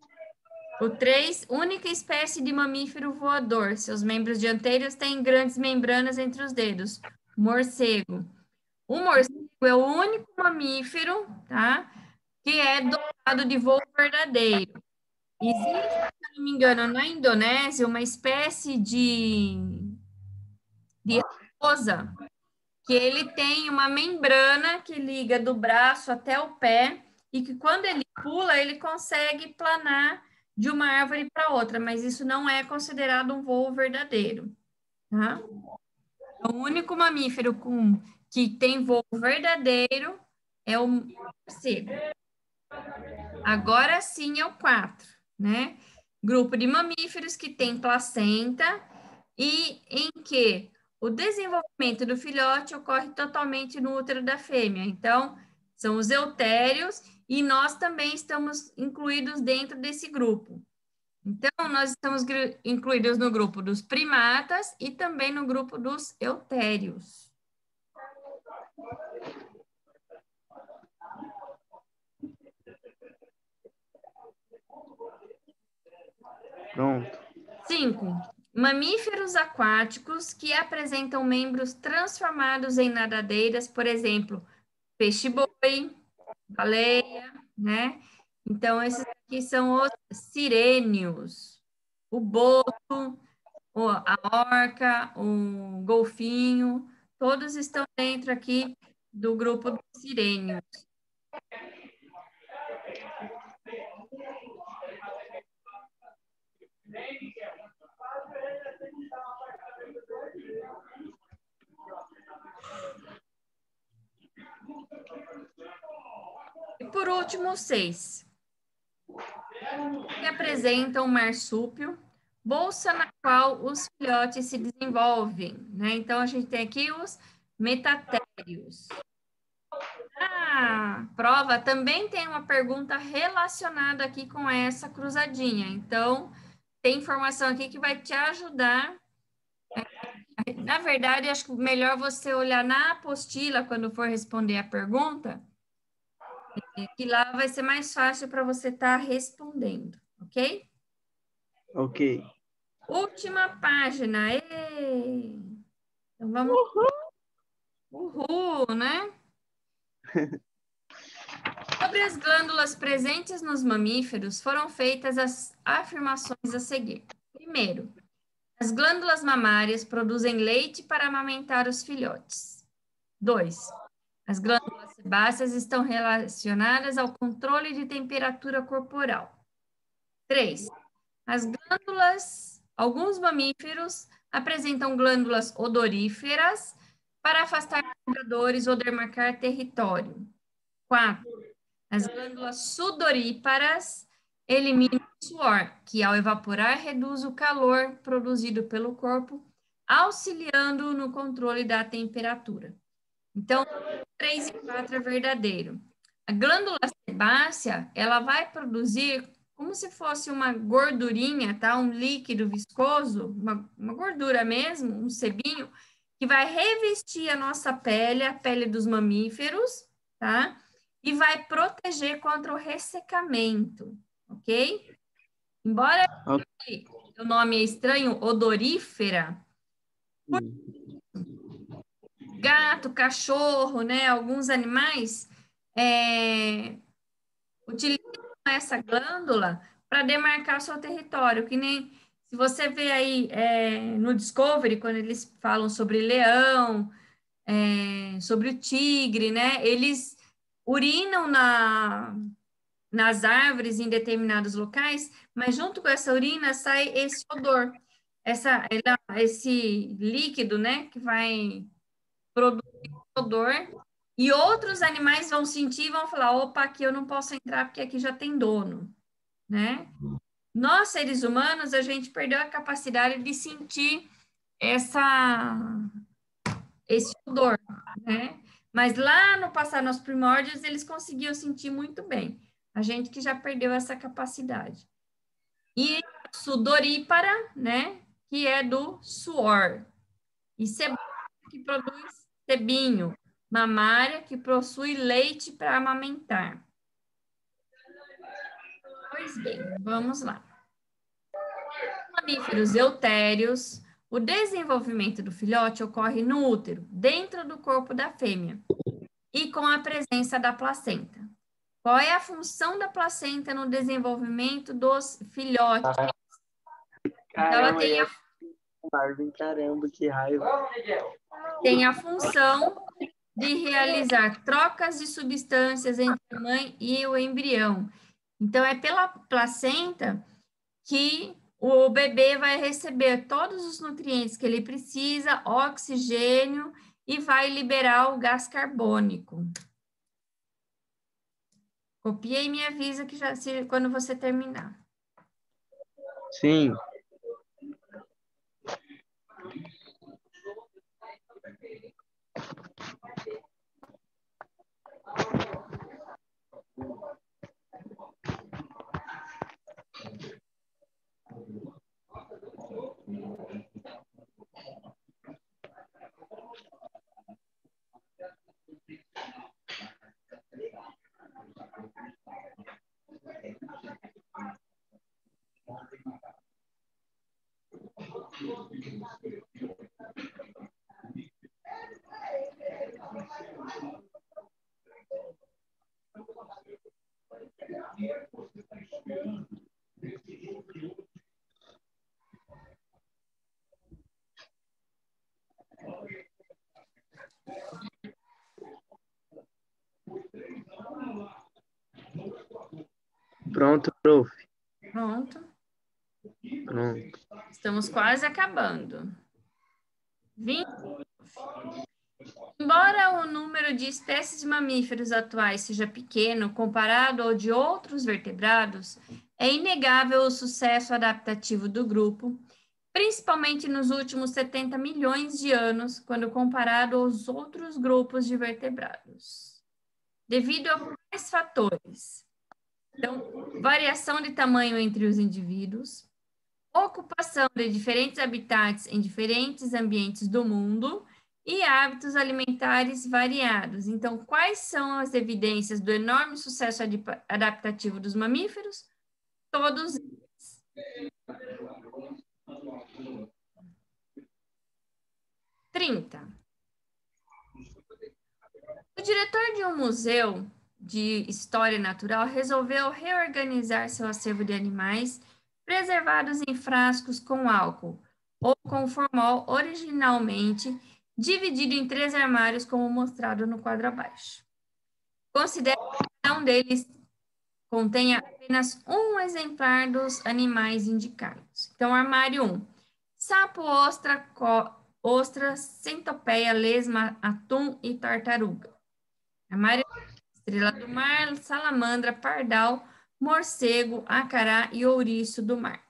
O 3, única espécie de mamífero voador. Seus membros dianteiros têm grandes membranas entre os dedos. Morcego. O morcego é o único mamífero, tá? Que é dotado de voo verdadeiro. Existe, se eu não me engano, na Indonésia, uma espécie de raposa, que ele tem uma membrana que liga do braço até o pé, e que quando ele pula, ele consegue planar de uma árvore para outra, mas isso não é considerado um voo verdadeiro, tá? O único mamífero que tem voo verdadeiro é o morcego. Agora sim é o 4, né? Grupo de mamíferos que tem placenta e em que o desenvolvimento do filhote ocorre totalmente no útero da fêmea. Então, são os eutérios e nós também estamos incluídos dentro desse grupo. Então, nós estamos incluídos no grupo dos primatas e também no grupo dos eutérios. Pronto. 5. Mamíferos aquáticos que apresentam membros transformados em nadadeiras, por exemplo, peixe-boi, baleia, né? Então, esses aqui são os sirênios. O boto, a orca, o golfinho, todos estão dentro aqui do grupo dos sirênios. E por último, 6. Que apresentam um marsúpio, bolsa na qual os filhotes se desenvolvem, né? Então, a gente tem aqui os metatérios. A prova também tem uma pergunta relacionada aqui com essa cruzadinha. Então, tem informação aqui que vai te ajudar. Na verdade, acho que melhor você olhar na apostila quando for responder a pergunta, que lá vai ser mais fácil para você estar respondendo, ok? Ok. Última página. Ê! Então vamos. Uhul, né? Sobre as glândulas presentes nos mamíferos, foram feitas as afirmações a seguir. Primeiro, as glândulas mamárias produzem leite para amamentar os filhotes. 2. As glândulas sebáceas estão relacionadas ao controle de temperatura corporal. 3. Alguns mamíferos apresentam glândulas odoríferas para afastar predadores ou demarcar território. 4. As glândulas sudoríparas eliminam o suor, que ao evaporar reduz o calor produzido pelo corpo, auxiliando no controle da temperatura. Então, 3 e 4 é verdadeiro. A glândula sebácea, ela vai produzir como se fosse uma gordurinha, tá? Um líquido viscoso, uma gordura mesmo, um sebinho, que vai revestir a nossa pele, a pele dos mamíferos, tá? E vai proteger contra o ressecamento, ok? Embora o nome é estranho, odorífera, gato, cachorro, né? Alguns animais utilizam essa glândula para demarcar seu território, que nem se você vê aí no Discovery, quando eles falam sobre leão, sobre o tigre, né? Eles urinam nas árvores em determinados locais, mas junto com essa urina sai esse odor, esse líquido, né? Que vai produzir odor. E outros animais vão sentir e vão falar: opa, aqui eu não posso entrar porque aqui já tem dono, né? Nós, seres humanos, a gente perdeu a capacidade de sentir esse odor, né? Mas lá no passado, nos primórdios, eles conseguiam sentir muito bem. A gente que já perdeu essa capacidade. E sudorípara, né, que é do suor. E cebola, que produz sebinho. Mamária, que possui leite para amamentar. Pois bem, vamos lá. Mamíferos eutérios, o desenvolvimento do filhote ocorre no útero, dentro do corpo da fêmea, e com a presença da placenta. Qual é a função da placenta no desenvolvimento dos filhotes? Então, ela Caramba, e é Marvin, caramba, que raiva. tem a função de realizar trocas de substâncias entre a mãe e o embrião. Então, é pela placenta que o bebê vai receber todos os nutrientes que ele precisa, oxigênio, e vai liberar o gás carbônico. Copia e me avisa que quando você terminar. Sim. Pronto, prof. Pronto. Pronto. Estamos quase acabando. 20. Embora o número de espécies de mamíferos atuais seja pequeno comparado ao de outros vertebrados, é inegável o sucesso adaptativo do grupo, principalmente nos últimos 70 milhões de anos, quando comparado aos outros grupos de vertebrados. Devido a quais fatores? Então, variação de tamanho entre os indivíduos, ocupação de diferentes habitats em diferentes ambientes do mundo e hábitos alimentares variados. Então, quais são as evidências do enorme sucesso adaptativo dos mamíferos? Todos eles. 30. O diretor de um museu de história natural resolveu reorganizar seu acervo de animais preservados em frascos com álcool ou com formol originalmente dividido em 3 armários, como mostrado no quadro abaixo. Considere que cada um deles contenha apenas um exemplar dos animais indicados. Então, armário 1. Sapo, ostra, centopeia, lesma, atum e tartaruga. Armário 2. Estrela do mar, salamandra, pardal, morcego, acará e ouriço do mar.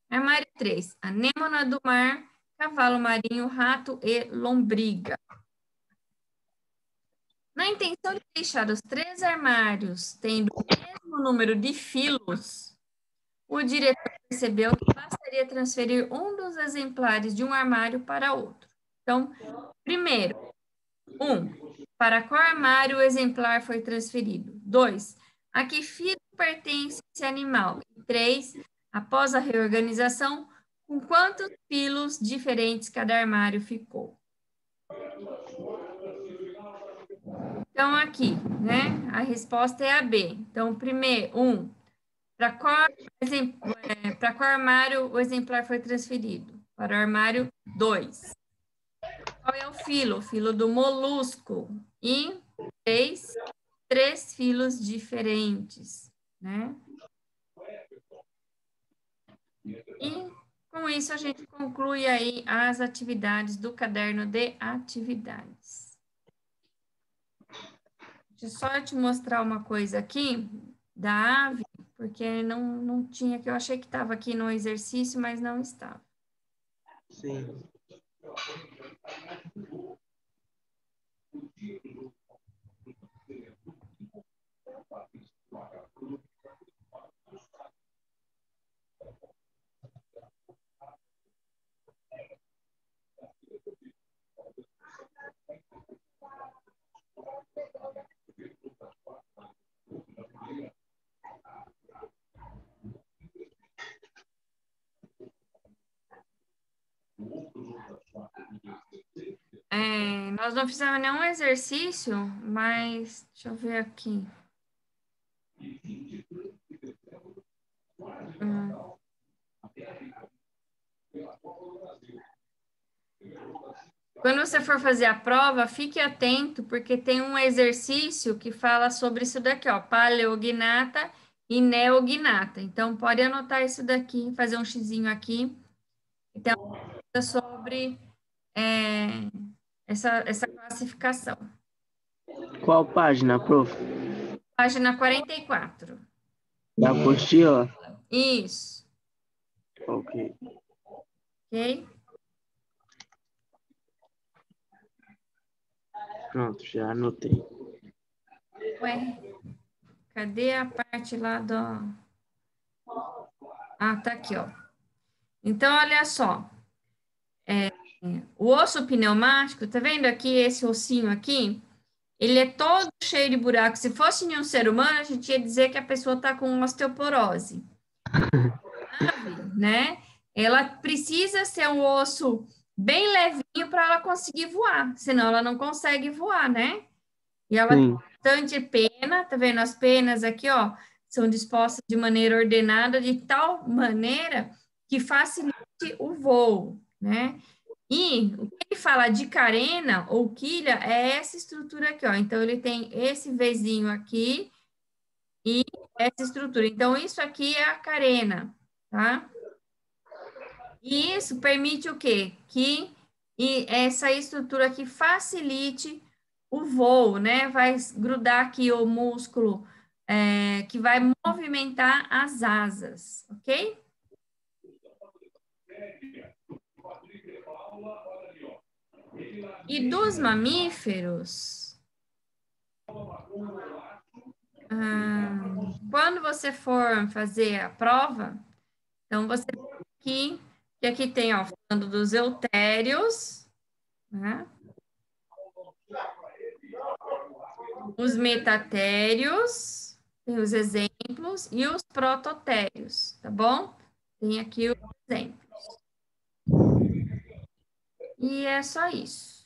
Armário 3. Anêmona do mar, cavalo marinho, rato e lombriga. Na intenção de deixar os 3 armários tendo o mesmo número de filos, o diretor percebeu que bastaria transferir um dos exemplares de um armário para outro. Então, primeiro, para qual armário o exemplar foi transferido? 2, a que filo pertence esse animal? 3, após a reorganização, com quantos filos diferentes cada armário ficou? Então, aqui, né, a resposta é a B. Então, primeiro, para qual armário o exemplar foi transferido? Para o armário 2. Qual é o filo? O filo do molusco. E 3 filos diferentes, né? E com isso a gente conclui aí as atividades do caderno de atividades. Deixa eu só te mostrar uma coisa aqui da ave, porque não tinha, que eu achei que estava aqui no exercício, mas não estava. Sim. nós não fizemos nenhum exercício, mas deixa eu ver aqui. Quando você for fazer a prova, fique atento, porque tem um exercício que fala sobre isso daqui, ó, paleognata e neognata. Então, pode anotar isso daqui, fazer um xizinho aqui. Então, sobre essa classificação. Qual página, prof? Página 44. Da apostila? Isso. Ok. Ok? Pronto, já anotei. Ué, cadê a parte lá do... Ah, tá aqui, ó. Então, olha só. O osso pneumático, tá vendo aqui esse ossinho aqui? Ele é todo cheio de buracos. Se fosse em um ser humano, a gente ia dizer que a pessoa tá com osteoporose. Né? Ela precisa ser um osso bem levinho para ela conseguir voar, senão ela não consegue voar, né? E ela Sim. tem bastante pena, tá vendo? As penas aqui, ó, são dispostas de maneira ordenada, de tal maneira que facilite o voo, né? E o que ele fala de carena ou quilha é essa estrutura aqui, ó. Então, ele tem esse Vzinho aqui e essa estrutura. Então, isso aqui é a carena, tá? E isso permite o quê? Que essa estrutura aqui facilite o voo, né? Vai grudar aqui o músculo que vai movimentar as asas, ok? E dos mamíferos, quando você for fazer a prova, então você aqui, que aqui tem, ó, falando dos eutérios, né? Os metatérios, tem os exemplos, e os prototérios, tá bom? Tem aqui os exemplos. E é só isso.